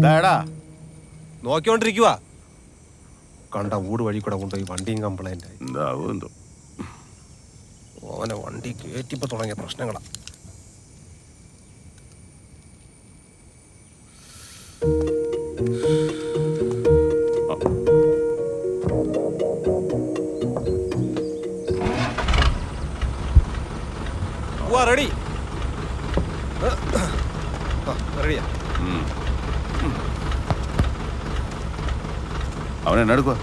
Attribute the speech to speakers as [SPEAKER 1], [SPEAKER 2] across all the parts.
[SPEAKER 1] എന്താടാ നോക്കിക്കൊണ്ടിരിക്കുക? കണ്ട ഊട് വഴി കൂടെ കൊണ്ടുപോയി വണ്ടിയും കംപ്ലൈന്റ് ആയി.
[SPEAKER 2] എന്താവുമെന്തോ.
[SPEAKER 1] ഓനെ വണ്ടി കയറ്റിപ്പോ തുടങ്ങിയ പ്രശ്നങ്ങളാ. റെഡി റെഡിയാ.
[SPEAKER 2] അവൻ എന്നെ എടുക്കുക.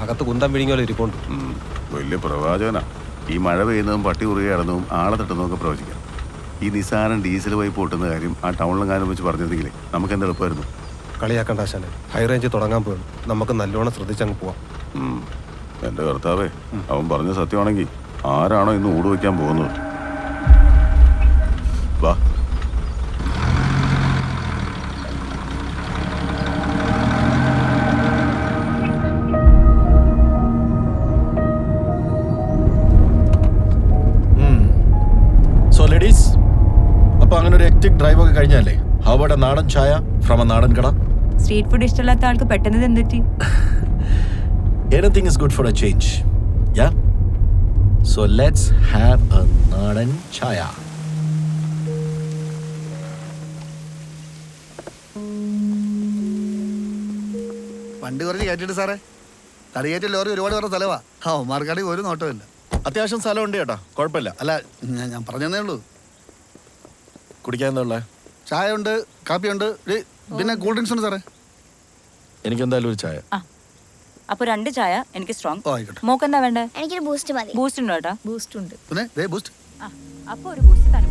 [SPEAKER 1] അകത്ത് കുന്തം പിഴിഞ്ഞോലെ ഇരിക്കൊണ്ട്.
[SPEAKER 2] വലിയ പ്രവാചകനാ. ഈ മഴ പെയ്യുന്നതും പട്ടി ഉറുകി കിടന്നതും ആളെ തട്ടുന്നതൊക്കെ പ്രവചിക്കാം. ഈ നിസാരം ഡീസൽ പൈപ്പ് പൊട്ടുന്ന കാര്യം ആ ടൗണിലെങ്ങാനും വെച്ച് പറഞ്ഞിരുന്നെങ്കിലേ നമുക്ക് എന്ത് എളുപ്പമായിരുന്നു.
[SPEAKER 1] കളിയാക്കണ്ട ആശാനെ, ഹൈ റേഞ്ച് തുടങ്ങാൻ പോയി. നമുക്ക് നല്ലോണം ശ്രദ്ധിച്ചങ്ങ് പോവാം.
[SPEAKER 2] എൻ്റെ കർത്താവേ, അവൻ പറഞ്ഞ സത്യമാണെങ്കിൽ ആരാണോ ഇന്ന് ഊട് വയ്ക്കാൻ പോകുന്നത്? വാ.
[SPEAKER 3] സോ ലേഡീസ്, അപ്പൊ അങ്ങനെ ഒരു ഹെക്ടിക് ഡ്രൈവ് ഒക്കെ കഴിഞ്ഞാലേ അവിടെ നാടൻ ചായ ഫ്രം എ നാടൻ കട.
[SPEAKER 4] സ്ട്രീറ്റ് ഫുഡ് ഇഷ്ടമില്ലാത്ത ആൾക്ക് പെട്ടെന്ന് എന്തെറ്റി?
[SPEAKER 3] Anything is good for a change. Yeah? So let's have a നാടൻ ചായ.
[SPEAKER 5] വണ്ടി കുറച്ച് കയറ്റിട്ട് സാറേ. തടിയേറ്റ ലോറി ഒരുപാട് പേരുടെ സ്ഥലവാ. മാർക്കാണെങ്കിൽ ഒരു നോട്ടമില്ല.
[SPEAKER 3] അത്യാവശ്യം സ്ഥലമുണ്ട് ചേട്ടാ, കുഴപ്പമില്ല.
[SPEAKER 5] അല്ല, ഞാൻ പറഞ്ഞതേ ഉള്ളൂ.
[SPEAKER 3] കുടിക്കാൻ എന്താ ഉള്ളത്?
[SPEAKER 5] ചായ ഉണ്ട്, കാപ്പിയുണ്ട്, പിന്നെ കൂൾ ഡ്രിങ്ക്സ് ഉണ്ട് സാറേ.
[SPEAKER 3] എനിക്ക് എന്തായാലും ഒരു ചായ.
[SPEAKER 4] അപ്പൊ 2 ചായ, എനിക്ക് സ്ട്രോങ്.
[SPEAKER 5] ആയിക്കോട്ടെ.
[SPEAKER 4] മോക്ക് എന്താ വേണ്ടേ?
[SPEAKER 6] എനിക്കൊരു ബൂസ്റ്റ് മതി.
[SPEAKER 4] ബൂസ്റ്റ് ഉണ്ടോ ഏട്ടാ? ബൂസ്റ്റ് ഉണ്ട്.
[SPEAKER 5] പിന്നെ ബൂസ്റ്റ്.
[SPEAKER 4] അപ്പൊ ഒരു ബൂസ്റ്റ് തന്നെ.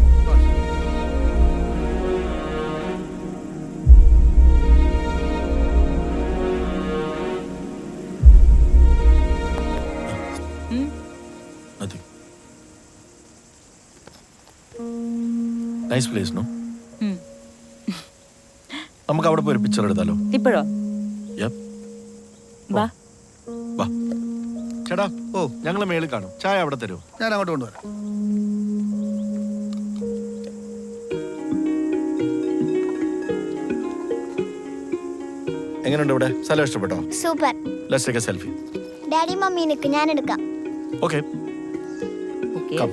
[SPEAKER 3] Nice place, no? നമുക്ക് അവിടെ പോയി ഒരു പിക്ചർ എടുത്താലോ?
[SPEAKER 4] ഇപ്പോഴോ? വാ.
[SPEAKER 3] ചേട്ടാ, ഞങ്ങൾ മേളിൽ കാണും. ചായ അവിടെ തരുമോ?
[SPEAKER 5] ഞാൻ അങ്ങോട്ട് കൊണ്ടുവരാം.
[SPEAKER 3] എങ്ങനെയുണ്ട് ഇവിടെ? സ്ഥലം ഇഷ്ടപ്പെട്ടോ?
[SPEAKER 6] Super.
[SPEAKER 3] Let's take a selfie.
[SPEAKER 6] Daddy mummy നിക്ക്, ഞാൻ എടുക്കാം.
[SPEAKER 3] ഓക്കേ. കം.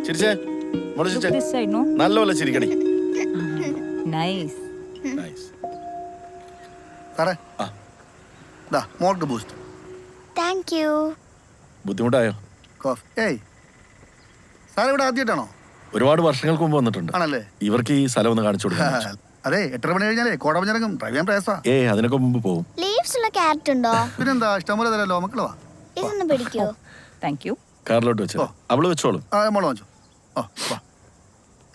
[SPEAKER 3] ചിരിച്ചേ. നല്ലപോലെ ചിരിക്കണി.
[SPEAKER 4] നൈസ്.
[SPEAKER 3] നൈസ്.
[SPEAKER 5] സാറേ, മോൾക്ക് ബൂസ്റ്റ്.
[SPEAKER 6] Thank you.
[SPEAKER 3] ബുദ്ധിമുട്ടായോ?
[SPEAKER 5] കോഫി. സാറേ ഇവിടെ ആദ്യമായിട്ടാണോ?
[SPEAKER 3] ഒരുപാട് വർഷങ്ങൾക്ക് മുമ്പ് വന്നിട്ടുണ്ട്.
[SPEAKER 5] ആണല്ലേ?
[SPEAKER 3] ഇവർക്ക് ഈ സ്ഥലം ഒന്ന് കാണിച്ചു കൊടുക്കാം.
[SPEAKER 5] അതെ, 8:30 മണി കഴിഞ്ഞാലേ കോടമഞ്ഞിറങ്ങും. ഡ്രൈവ് ചെയ്യാൻ പ്രയാസാ.
[SPEAKER 3] അതിനൊക്കെ മുമ്പ് പോകും.
[SPEAKER 6] ലീവ്സ് ഉള്ള ക്യാരറ്റ് ഉണ്ടോ?
[SPEAKER 5] പിന്നെന്താ, ഇഷ്ടംപോലെ തരല്ലോ. മക്കള് വാ.
[SPEAKER 6] ഇതൊന്ന് പിടിക്കോ?
[SPEAKER 4] Thank you.
[SPEAKER 3] കാറിലോട്ട് വെച്ചോ. അവള് വെച്ചോളും.
[SPEAKER 5] മോള് വാങ്ങിച്ചോ. വാ.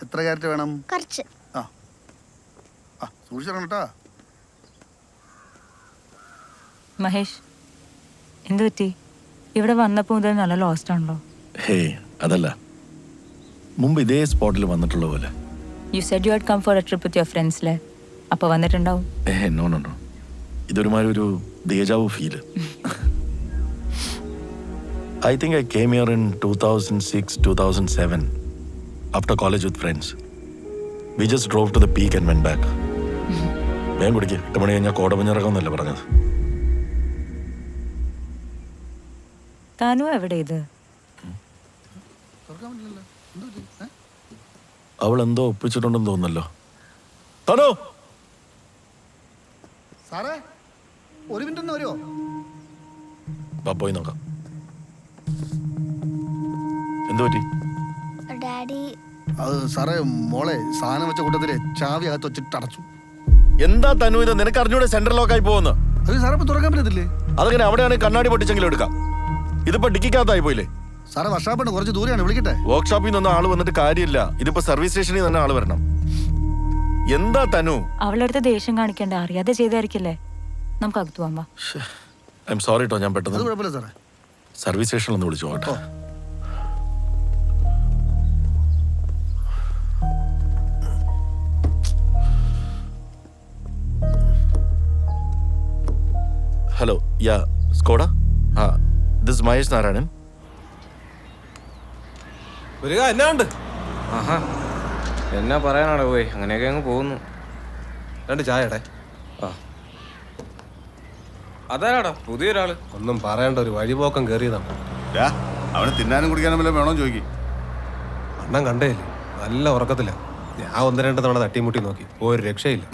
[SPEAKER 5] എത്ര ക്യാരറ്റ് വേണം?
[SPEAKER 6] കുറച്ച്.
[SPEAKER 5] സൂക്ഷിച്ചിറങ്ങണം കേട്ടാ.
[SPEAKER 4] മഹേഷ്, എന്ത് പറ്റി? ഇവിടെ വന്നപ്പോ മുതൽ നല്ല ലോസ്റ്റ് ആണല്ലോ.
[SPEAKER 3] അതല്ല, മുമ്പ് ഇതേ സ്പോട്ടിൽ വന്നിട്ടുള്ള പോലെ.
[SPEAKER 4] You said you had come for a trip with your ഫ്രണ്ട്സിലെ. അപ്പൊ വന്നിട്ടുണ്ടാവും.
[SPEAKER 3] നോ, ഇതൊരുമാതിരി ഒരു deja vu feel. I think I came here in 2006, 2007 after college with friends. We just drove to the peak and went back. വേഗം കുടിക്ക്. 8 മണി കഴിഞ്ഞാൽ കോടമഞ്ഞിറങ്ങുന്നല്ലേ പറഞ്ഞത്.
[SPEAKER 4] താനു എവിടെ? ഇത്
[SPEAKER 3] അവൾ എന്തോ ഒപ്പിച്ചിട്ടുണ്ടെന്ന് തോന്നുന്നല്ലോ. താനു,
[SPEAKER 5] സാറേ ഒരു മിനിറ്റ് ഒന്ന് വരുമോ?
[SPEAKER 3] പോയി നോക്കാം. എന്തു പറ്റി?
[SPEAKER 6] ഡാഡി.
[SPEAKER 5] സാറേ, മോളെ സാധനം വെച്ച കൂട്ടത്തില് ചാവി അകത്ത് വെച്ചിട്ട് അടച്ചു.
[SPEAKER 3] എന്താ തനു ഇത്? നിനക്ക് അറിഞ്ഞൂടെ സെൻട്രൽ ലോക്കായി പോകുന്നു?
[SPEAKER 5] അത് സാറേ ഇപ്പൊ തുറക്കാൻ പറ്റത്തില്ലേ?
[SPEAKER 3] അതങ്ങനെ അവിടെയാണെങ്കിൽ കണ്ണാടി പൊട്ടിച്ചെങ്കിലും എടുക്കാം. ഇതിപ്പോ ഡിക്കിക്കകത്തായി പോയില്ലേ?
[SPEAKER 5] സാറേ വർഷാപ്പുണ്ട്, കുറച്ച് ദൂരെയാണ്. വിളിക്കട്ടെ?
[SPEAKER 3] വർക്ക്ഷോപ്പിൽ നിന്നൊന്നും ആള് വന്നിട്ട് കാര്യമില്ല. ഇതിപ്പോ സർവീസ് സ്റ്റേഷനിൽ തന്നെ ആള് വരണം. എന്താ തനു?
[SPEAKER 4] അവളടുത്ത് ദേഷ്യം കാണിക്കണ്ട. അറിയാതെ ചെയ്തായിരിക്കില്ലേ. നമുക്ക് അകത്ത് പോവാം.
[SPEAKER 3] ഐ എം സോറി കേട്ടോ. ഞാൻ പെട്ടെന്ന്
[SPEAKER 5] കുഴപ്പമില്ല സാറേ.
[SPEAKER 3] സർവീസ് സ്റ്റേഷനിൽ ഒന്ന് വിളിച്ചു കേട്ടോ. Hello, yeah Skoda. This Mahesh Narayanan.
[SPEAKER 1] എന്നാ ഉണ്ട്?
[SPEAKER 7] എന്നാ പറയാനാടാ പോയി, അങ്ങനെയൊക്കെ അങ്ങ് പോകുന്നു.
[SPEAKER 1] 2 ചായടെ.
[SPEAKER 7] ആ അതാരാടാ പുതിയൊരാള്?
[SPEAKER 1] ഒന്നും പറയണ്ട, ഒരു വഴിപോക്കം കയറിയതാണ്.
[SPEAKER 2] അവന് തിന്നാനും കുടിക്കാനും വല്ലതും വേണോ ചോദിക്കും.
[SPEAKER 1] അണ്ണൻ കണ്ടേയില്ലേ, നല്ല ഉറക്കത്തില്ല. ഞാൻ 1-2 തവണ തട്ടിമുട്ടി നോക്കി, ഒരു രക്ഷയില്ല.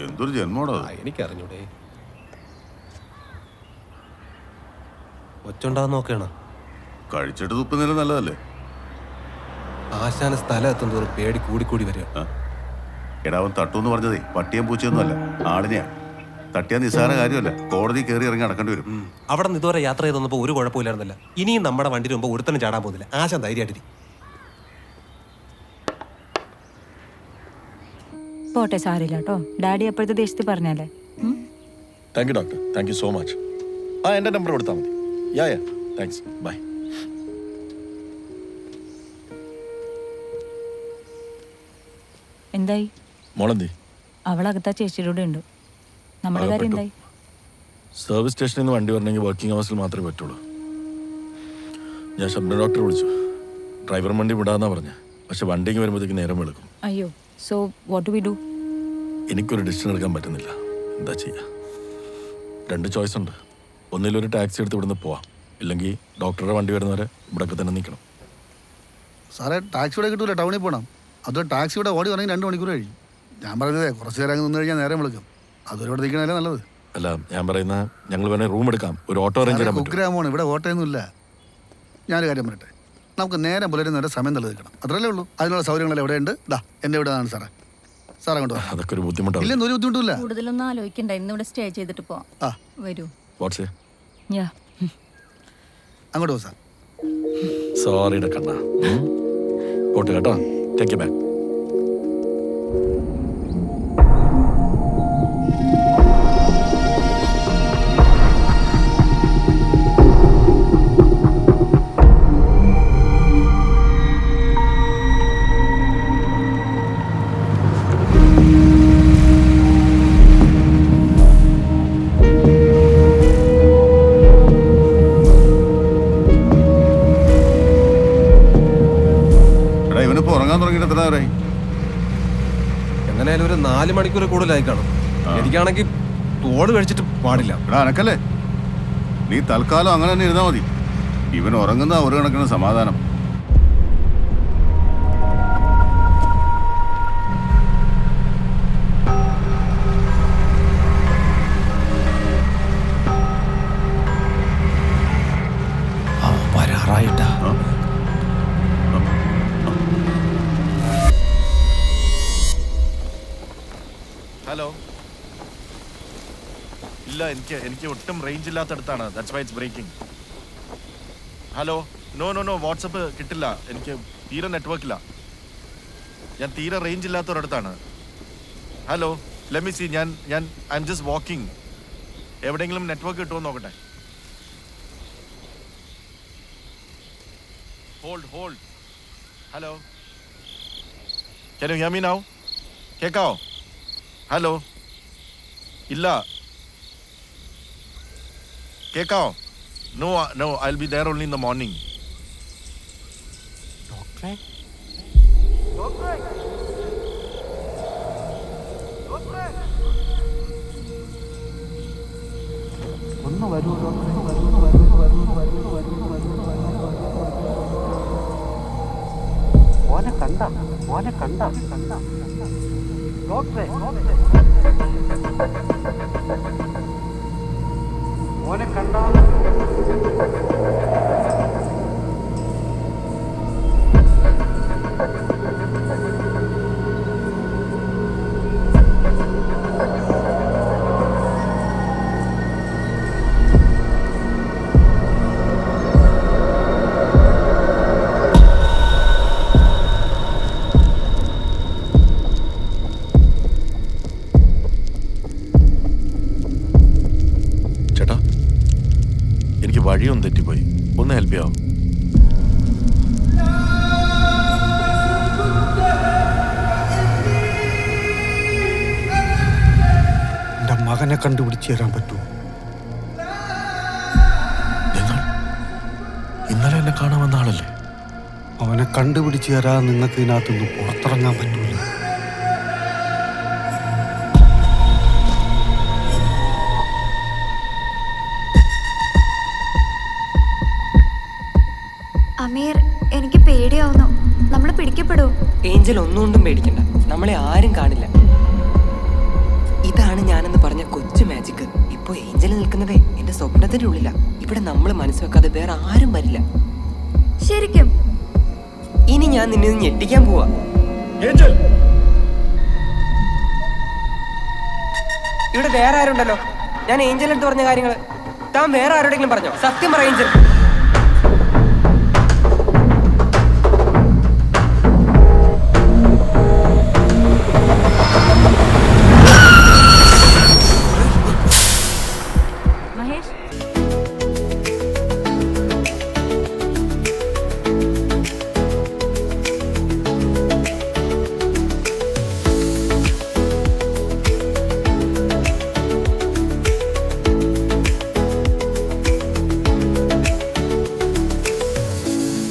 [SPEAKER 2] എന്തൊരു ജന്മോടോ.
[SPEAKER 1] എനിക്കറിഞ്ഞൂടെ. ഒച്ചുണ്ടാന്ന് നോക്കണം.
[SPEAKER 2] കഴിച്ചിട്ട് തുപ്പുന്നതിലും നല്ലതല്ലേ.
[SPEAKER 1] ആശാന സ്ഥലം എത്തുന്നതോറും പേടി കൂടിക്കൂടി വരിക.
[SPEAKER 2] എടാ അവൻ തട്ടൂന്ന് പറഞ്ഞതേ പട്ടിയും പൂച്ചയൊന്നുമല്ല, ആളിനെയാ. തട്ടിയാ നിസ്സാര കാര്യമല്ല, കോടതി കയറി ഇറങ്ങി അടക്കേണ്ടി വരും.
[SPEAKER 1] അവിടെ നിന്ന് ഇതുവരെ യാത്ര ചെയ്ത് വന്നപ്പോൾ ഒരു കുഴപ്പമില്ലായിരുന്നല്ല. ഇനിയും നമ്മുടെ വണ്ടിയിൽ മുമ്പ് ഒരുത്തനും ചാടാൻ പോകുന്നില്ല. ആശാൻ ധൈര്യമായിട്ടിരി.
[SPEAKER 4] പോട്ടെ, സാരില്ല കേട്ടോ. ഡാഡി അപ്പോഴത്തെ ദേശത്ത് പറഞ്ഞല്ലേ.
[SPEAKER 3] Thank you doctor, thank you so much. ആ എൻ്റെ നമ്പർ കൊടുത്താൽ മതി. Yeah thanks, bye.
[SPEAKER 4] എന്തായി?
[SPEAKER 3] മോളെന്തി?
[SPEAKER 4] അവളകത്താ ചേച്ചിയുടെ കൂടെ ഉണ്ട്. നമ്മുടെ കാര്യം എന്തായി?
[SPEAKER 3] സർവീസ് സ്റ്റേഷനിൽ നിന്ന് വണ്ടി വരണമെങ്കിൽ വർക്കിംഗ് അവേഴ്സിൽ മാത്രമേ പറ്റുള്ളൂ. ഞാൻ ശബ്ദ ഡോക്ടറെ വിളിച്ചു. ഡ്രൈവർ വണ്ടി വിടാന്നാ പറഞ്ഞത്. പക്ഷെ വണ്ടിക്ക് വരുമ്പോഴത്തേക്ക് നേരം വെളുക്കും.
[SPEAKER 4] അയ്യോ, so what do we do?
[SPEAKER 3] എനിക്കൊരു ഡിസിഷൻ എടുക്കാൻ പറ്റുന്നില്ല. എന്താ ചെയ്യുക? 2 ചോയ്സ് ഉണ്ട്. ഒന്നിലൊരു ടാക്സി എടുത്ത് ഇവിടുന്ന് പോവാം, ഇല്ലെങ്കിൽ ഡോക്ടറുടെ വണ്ടി വരുന്നവരെ ഇവിടെയൊക്കെ തന്നെ നിൽക്കണം.
[SPEAKER 5] സാറേ ടാക്സി ഇവിടെ കിട്ടൂല, ടൗണിൽ പോകണം. അത് ടാക്സി ഇവിടെ ഓടി വരണമെങ്കിൽ 2 മണിക്കൂർ കഴിയും. ഞാൻ പറഞ്ഞതേ കുറച്ച് നേരം അങ്ങ് നിന്ന് കഴിഞ്ഞാൽ നേരം വിളിക്കും. അതൊരു ഇവിടെ നിൽക്കണല്ലേ നല്ലത്.
[SPEAKER 3] അല്ല, ഞാൻ പറയുന്ന ഞങ്ങൾ വേണേൽ റൂം എടുക്കാം, ഒരു ഓട്ടോ അറേഞ്ച് ചെയ്യാൻ പറ്റും.
[SPEAKER 5] കുഗ്രാമമാണ്, ഇവിടെ ഓട്ടയൊന്നുമില്ല. ഞാനൊരു കാര്യം പറയട്ടെ, നമുക്ക് നേരം പുലരുന്നവരെ സമയം നിലനിൽക്കണം, അത്രയല്ലേ ഉള്ളൂ. അതിനുള്ള സൗകര്യങ്ങളെല്ലാം എവിടെയുണ്ട്. എൻ്റെ ഇവിടെയാണ് സാറേ. സാർ അങ്ങോട്ട് വാ.
[SPEAKER 3] അതൊക്കെ ഒരു ബുദ്ധിമുട്ടാണ്.
[SPEAKER 5] ഇല്ലെന്ന് ഒരു ബുദ്ധിമുട്ടില്ല.
[SPEAKER 8] കൂടുതലൊന്നും ആലോചിക്കണ്ട, ഇന്ന് ഇവിടെ സ്റ്റേ ചെയ്തിട്ട് പോവാം.
[SPEAKER 5] ആ
[SPEAKER 8] വരൂ.
[SPEAKER 3] വാട്ട്സ്
[SPEAKER 4] യാ,
[SPEAKER 5] അങ്ങോട്ട് പോകും സാർ.
[SPEAKER 3] സോറിയുടെ കണ്ണ പോട്ട് കേട്ടോ. Take back.
[SPEAKER 1] എങ്ങനെയായാലും ഒരു 4 മണിക്കൂർ കൂടുതലായി കാണും. എനിക്കാണെങ്കിൽ തോട് കഴിച്ചിട്ട് പാടില്ല.
[SPEAKER 2] എടാ അനക്കല്ലേ, നീ തൽക്കാലം അങ്ങനെ തന്നെ ഇരുന്നാ മതി. ഇവൻ ഉറങ്ങുന്ന ഒരു കണക്കിന് സമാധാനം.
[SPEAKER 3] വരാറായിട്ടാ. ഹലോ. ഇല്ല, എനിക്ക് ഒട്ടും റേഞ്ച് ഇല്ലാത്തടത്താണ്. That's why it's breaking. Hello. No WhatsApp കിട്ടില്ല. എനിക്ക് തീരെ നെറ്റ്വർക്കില്ല. ഞാൻ തീരെ റേഞ്ച് ഇല്ലാത്തൊരിടത്താണ്. Hello, let me see. ഞാൻ ഐ എം ജസ്റ്റ് വാക്കിംഗ്. എവിടെയെങ്കിലും നെറ്റ്വർക്ക് കിട്ടുമോ നോക്കട്ടെ. Hold. Hello, can you hear me now? കേൾക്കാവോ? ഹലോ. ഇല്ല, കേൾക്കാവോ? No I will be there only in the morning.
[SPEAKER 5] ഒന്ന് വരൂ. മോനെ കണ്ട ഡോക്ടറെ, മോനെ കണ്ട.
[SPEAKER 3] വഴിയൊന്നും തെറ്റിപ്പോയി. ഒന്ന് ഹെൽപ്പ് ചെയ്യാമോ?
[SPEAKER 9] എൻ്റെ മകനെ കണ്ടുപിടിച്ച് തരാൻ പറ്റുമോ?
[SPEAKER 3] നിങ്ങൾ ഇന്നലെ എന്നെ കാണാൻ വന്ന ആളല്ലേ?
[SPEAKER 9] അവനെ കണ്ടുപിടിച്ച് തരാൻ നിങ്ങൾക്ക് ഇതിനകത്തുനിന്ന് പുറത്തിറങ്ങാൻ പറ്റൂല.
[SPEAKER 10] സമീർ, എനിക്ക് പേടിയാവുന്നു. നമ്മൾ പിടിക്കപ്പെടൂ?
[SPEAKER 11] ഏഞ്ചൽ ഒന്നുകൊണ്ടും പേടിക്കണ്ട, നമ്മളെ ആരും കാണില്ല. ഇതാണ് ഞാനെന്ന് പറഞ്ഞ കൊച്ചു മാജിക്. ഇപ്പൊ ഏഞ്ചൽ നിൽക്കുന്നതേ എന്റെ സ്വപ്നത്തിന്റെ ഉള്ളില. ഇവിടെ നമ്മൾ മനസ്സ് വെക്കാതെ വേറെ ആരും വരില്ല.
[SPEAKER 10] ശരിക്കും?
[SPEAKER 11] ഇനി ഞാൻ നിന്നെ ഞെട്ടിക്കാൻ പോവാ. ഇവിടെ വേറെ ആരുണ്ടല്ലോ. ഞാൻ ഏഞ്ചൽ എടുത്ത് പറഞ്ഞ കാര്യങ്ങള് താൻ വേറെ ആരോടെങ്കിലും പറഞ്ഞോ? സത്യം പറ ഏഞ്ചൽ.